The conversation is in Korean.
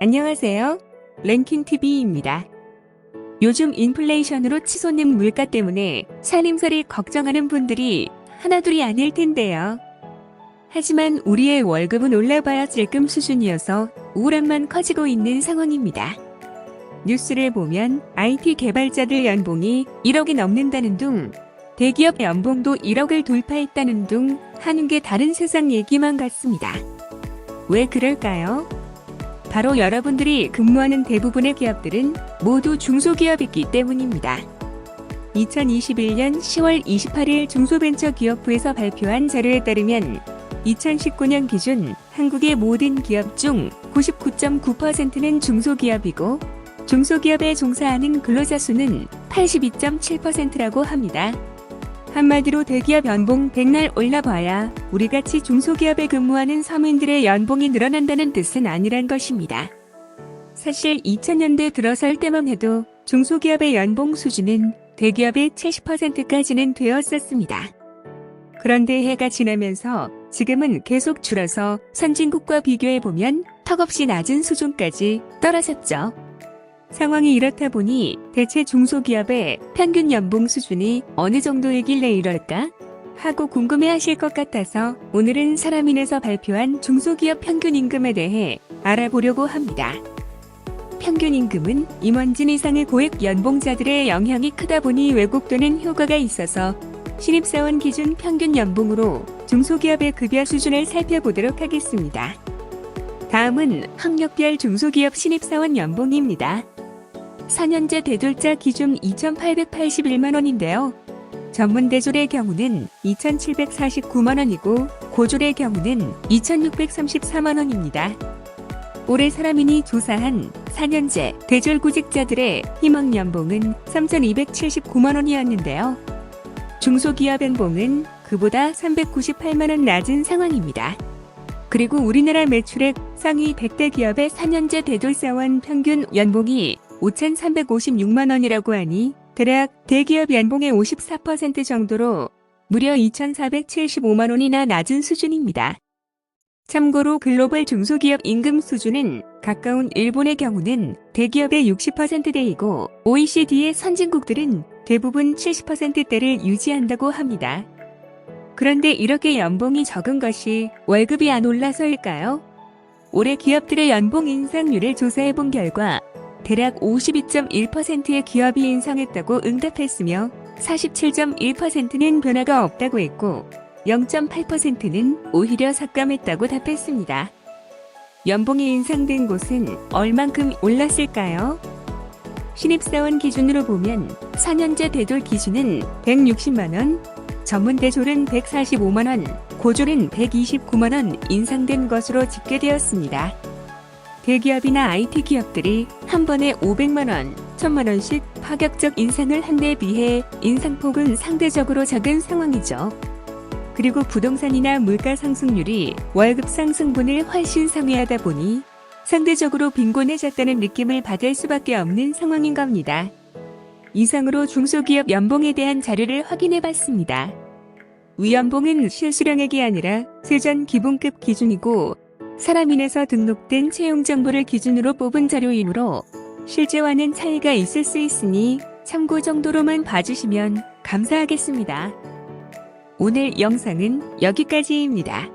안녕하세요. 랭킹TV입니다. 요즘 인플레이션으로 치솟는 물가 때문에 살림살이 걱정하는 분들이 하나둘이 아닐 텐데요. 하지만 우리의 월급은 올라봐야 찔끔 수준이어서 우울함만 커지고 있는 상황입니다. 뉴스를 보면 IT 개발자들 연봉이 1억이 넘는다는 둥, 대기업 연봉도 1억을 돌파했다는 둥 하는 게 다른 세상 얘기만 같습니다. 왜 그럴까요? 바로 여러분들이 근무하는 대부분의 기업들은 모두 중소기업이기 때문입니다. 2021년 10월 28일 중소벤처기업부에서 발표한 자료에 따르면 2019년 기준 한국의 모든 기업 중 99.9%는 중소기업이고 중소기업에 종사하는 근로자 수는 82.7%라고 합니다. 한마디로 대기업 연봉 백날 올라봐야 우리같이 중소기업에 근무하는 서민들의 연봉이 늘어난다는 뜻은 아니란 것입니다. 사실 2000년대 들어설 때만 해도 중소기업의 연봉 수준은 대기업의 70%까지는 되었었습니다. 그런데 해가 지나면서 지금은 계속 줄어서 선진국과 비교해보면 턱없이 낮은 수준까지 떨어졌죠. 상황이 이렇다 보니 대체 중소기업의 평균 연봉 수준이 어느 정도이길래 이럴까? 하고 궁금해하실 것 같아서 오늘은 사람인에서 발표한 중소기업 평균 임금에 대해 알아보려고 합니다. 평균 임금은 임원진 이상의 고액 연봉자들의 영향이 크다 보니 왜곡되는 효과가 있어서 신입사원 기준 평균 연봉으로 중소기업의 급여 수준을 살펴보도록 하겠습니다. 다음은 학력별 중소기업 신입사원 연봉입니다. 4년제 대졸자 기준 2,881만원인데요. 전문대졸의 경우는 2,749만원이고 고졸의 경우는 2,634만원입니다. 올해 사람인이 조사한 4년제 대졸 구직자들의 희망 연봉은 3,279만원이었는데요. 중소기업 연봉은 그보다 398만원 낮은 상황입니다. 그리고 우리나라 매출액 상위 100대 기업의 4년제 대졸사원 평균 연봉이 5,356만원이라고 하니 대략 대기업 연봉의 54% 정도로 무려 2,475만원이나 낮은 수준입니다. 참고로 글로벌 중소기업 임금 수준은 가까운 일본의 경우는 대기업의 60%대이고 OECD의 선진국들은 대부분 70%대를 유지한다고 합니다. 그런데 이렇게 연봉이 적은 것이 월급이 안 올라서일까요? 올해 기업들의 연봉 인상률을 조사해본 결과 대략 52.1%의 기업이 인상했다고 응답했으며 47.1%는 변화가 없다고 했고 0.8%는 오히려 삭감했다고 답했습니다. 연봉이 인상된 곳은 얼만큼 올랐을까요? 신입사원 기준으로 보면 4년제 대졸 기준은 160만원, 전문대졸은 145만원, 고졸은 129만원 인상된 것으로 집계되었습니다. 대기업이나 IT 기업들이 한 번에 500만원, 1000만원씩 파격적 인상을 한 데 비해 인상폭은 상대적으로 작은 상황이죠. 그리고 부동산이나 물가 상승률이 월급 상승분을 훨씬 상회하다 보니 상대적으로 빈곤해졌다는 느낌을 받을 수밖에 없는 상황인 겁니다. 이상으로 중소기업 연봉에 대한 자료를 확인해봤습니다. 위연봉은 실수령액이 아니라 세전 기본급 기준이고 사람인에서 등록된 채용 정보를 기준으로 뽑은 자료이므로 실제와는 차이가 있을 수 있으니 참고 정도로만 봐주시면 감사하겠습니다. 오늘 영상은 여기까지입니다.